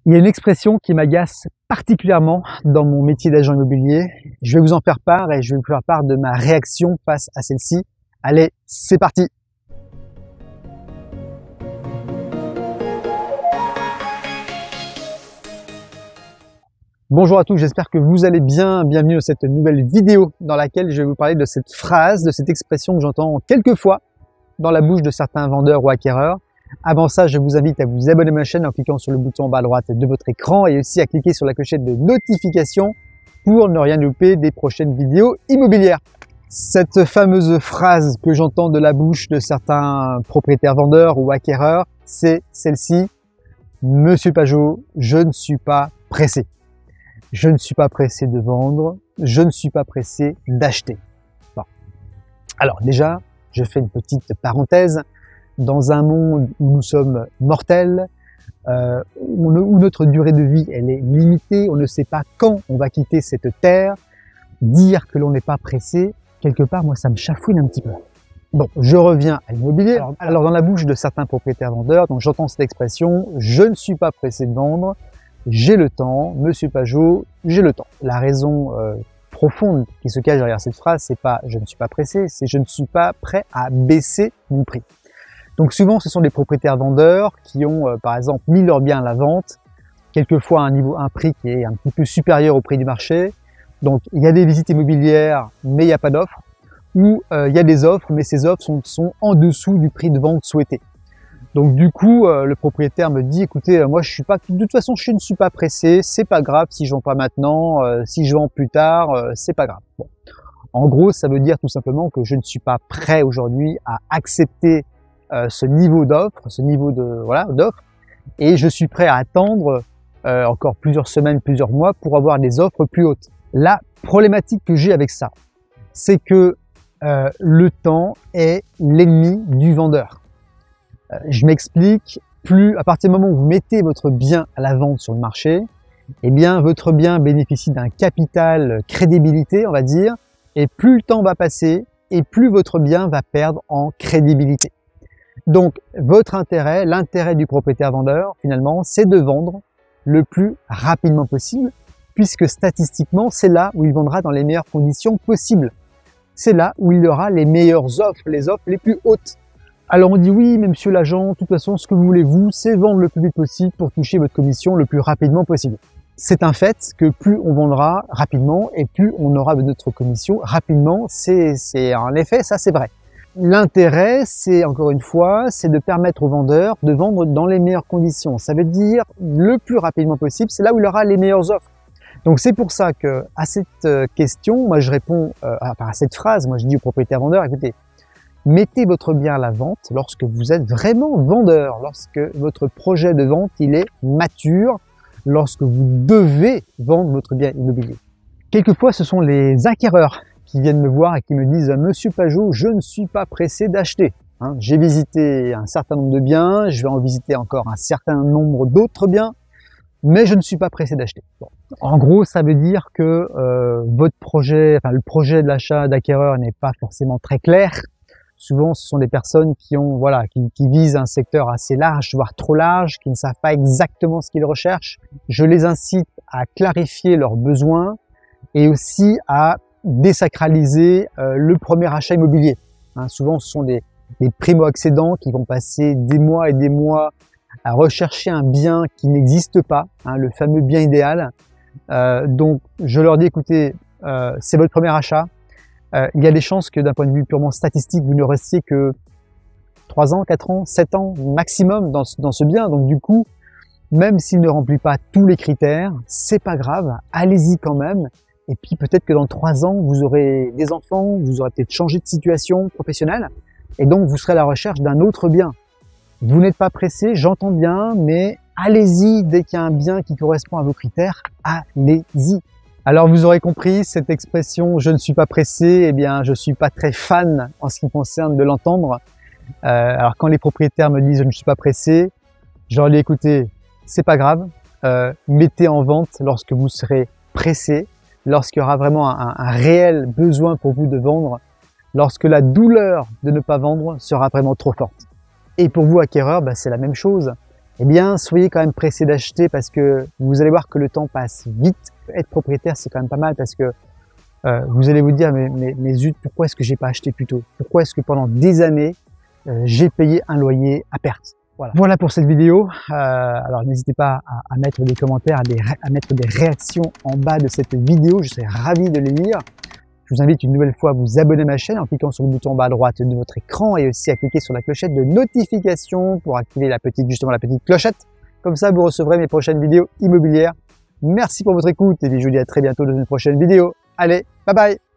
Il y a une expression qui m'agace particulièrement dans mon métier d'agent immobilier. Je vais vous en faire part et je vais vous faire part de ma réaction face à celle-ci. Allez, c'est parti! Bonjour à tous, j'espère que vous allez bien. Bienvenue dans cette nouvelle vidéo dans laquelle je vais vous parler de cette phrase, de cette expression que j'entends quelquefois dans la bouche de certains vendeurs ou acquéreurs. Avant ça, je vous invite à vous abonner à ma chaîne en cliquant sur le bouton en bas à droite de votre écran et aussi à cliquer sur la clochette de notification pour ne rien louper des prochaines vidéos immobilières. Cette fameuse phrase que j'entends de la bouche de certains propriétaires vendeurs ou acquéreurs, c'est celle-ci: Monsieur Pajot, je ne suis pas pressé. Je ne suis pas pressé de vendre, je ne suis pas pressé d'acheter. Bon. Alors déjà, je fais une petite parenthèse. Dans un monde où nous sommes mortels, où notre durée de vie elle est limitée, on ne sait pas quand on va quitter cette terre, dire que l'on n'est pas pressé, quelque part, moi, ça me chafouine un petit peu. Bon, je reviens à l'immobilier. Alors, dans la bouche de certains propriétaires vendeurs, donc j'entends cette expression: je ne suis pas pressé de vendre, j'ai le temps, Monsieur Pajot, j'ai le temps. La raison profonde qui se cache derrière cette phrase, c'est pas je ne suis pas pressé, c'est je ne suis pas prêt à baisser mon prix. Donc souvent, ce sont des propriétaires vendeurs qui ont, par exemple, mis leur bien à la vente, quelquefois à un prix qui est un petit peu supérieur au prix du marché. Donc il y a des visites immobilières, mais il n'y a pas d'offres. Ou il y a des offres, mais ces offres sont en dessous du prix de vente souhaité. Donc du coup, le propriétaire me dit: écoutez, moi je suis pas, de toute façon je ne suis pas pressé, c'est pas grave si je vends pas maintenant, si je vends plus tard, c'est pas grave. Bon. En gros, ça veut dire tout simplement que je ne suis pas prêt aujourd'hui à accepter ce niveau d'offre, ce niveau d'offre, et je suis prêt à attendre encore plusieurs semaines, plusieurs mois pour avoir des offres plus hautes. La problématique que j'ai avec ça, c'est que le temps est l'ennemi du vendeur. Je m'explique. À partir du moment où vous mettez votre bien à la vente sur le marché, eh bien votre bien bénéficie d'un capital crédibilité, on va dire, et plus le temps va passer, et plus votre bien va perdre en crédibilité. Donc, votre intérêt, l'intérêt du propriétaire vendeur, finalement, c'est de vendre le plus rapidement possible, puisque statistiquement, c'est là où il vendra dans les meilleures conditions possibles. C'est là où il aura les meilleures offres, les offres les plus hautes. Alors on dit: oui, mais monsieur l'agent, de toute façon, ce que vous voulez, vous, c'est vendre le plus vite possible pour toucher votre commission le plus rapidement possible. C'est un fait que plus on vendra rapidement et plus on aura de notre commission rapidement. C'est en effet, ça c'est vrai. L'intérêt, c'est encore une fois, c'est de permettre au vendeur de vendre dans les meilleures conditions. Ça veut dire le plus rapidement possible, c'est là où il aura les meilleures offres. Donc c'est pour ça que à cette question, moi je réponds à cette phrase, moi je dis au propriétaire vendeur: écoutez, mettez votre bien à la vente lorsque vous êtes vraiment vendeur, lorsque votre projet de vente il est mature, lorsque vous devez vendre votre bien immobilier. Quelquefois, ce sont les acquéreurs qui viennent me voir et qui me disent: Monsieur Pajot, je ne suis pas pressé d'acheter. J'ai visité un certain nombre de biens, je vais en visiter encore un certain nombre d'autres biens, mais je ne suis pas pressé d'acheter. Bon. En gros, ça veut dire que votre projet, le projet de l'achat d'acquéreur n'est pas forcément très clair. Souvent, ce sont des personnes qui visent un secteur assez large, voire trop large, qui ne savent pas exactement ce qu'ils recherchent. Je les incite à clarifier leurs besoins et aussi à désacraliser le premier achat immobilier. Souvent, ce sont des primo-accédants qui vont passer des mois et des mois à rechercher un bien qui n'existe pas, le fameux bien idéal. Donc, je leur dis: écoutez, c'est votre premier achat. Il y a des chances que d'un point de vue purement statistique, vous ne restiez que 3 ans, 4 ans, 7 ans maximum dans ce bien. Donc du coup, même s'il ne remplit pas tous les critères, c'est pas grave, allez-y quand même. Et puis peut-être que dans 3 ans, vous aurez des enfants, vous aurez peut-être changé de situation professionnelle, et donc vous serez à la recherche d'un autre bien. Vous n'êtes pas pressé, j'entends bien, mais allez-y dès qu'il y a un bien qui correspond à vos critères, allez-y. Alors vous aurez compris, cette expression « je ne suis pas pressé », eh bien je suis pas très fan en ce qui me concerne de l'entendre. Alors quand les propriétaires me disent « je ne suis pas pressé », je leur dis: écoutez, c'est pas grave, mettez en vente lorsque vous serez pressé, lorsqu'il y aura vraiment un réel besoin pour vous de vendre, lorsque la douleur de ne pas vendre sera vraiment trop forte. Et pour vous acquéreurs, c'est la même chose. eh bien, soyez quand même pressés d'acheter parce que vous allez voir que le temps passe vite. Être propriétaire, c'est quand même pas mal parce que vous allez vous dire, mais zut, pourquoi est-ce que j'ai pas acheté plus tôt? Pourquoi est-ce que pendant des années, j'ai payé un loyer à perte? Voilà pour cette vidéo. Alors n'hésitez pas à mettre des commentaires, à mettre des réactions en bas de cette vidéo. Je serai ravi de les lire. Je vous invite une nouvelle fois à vous abonner à ma chaîne en cliquant sur le bouton en bas à droite de votre écran et aussi à cliquer sur la clochette de notification pour activer la petite clochette. Comme ça, vous recevrez mes prochaines vidéos immobilières. Merci pour votre écoute et je vous dis à très bientôt dans une prochaine vidéo. Allez, bye bye!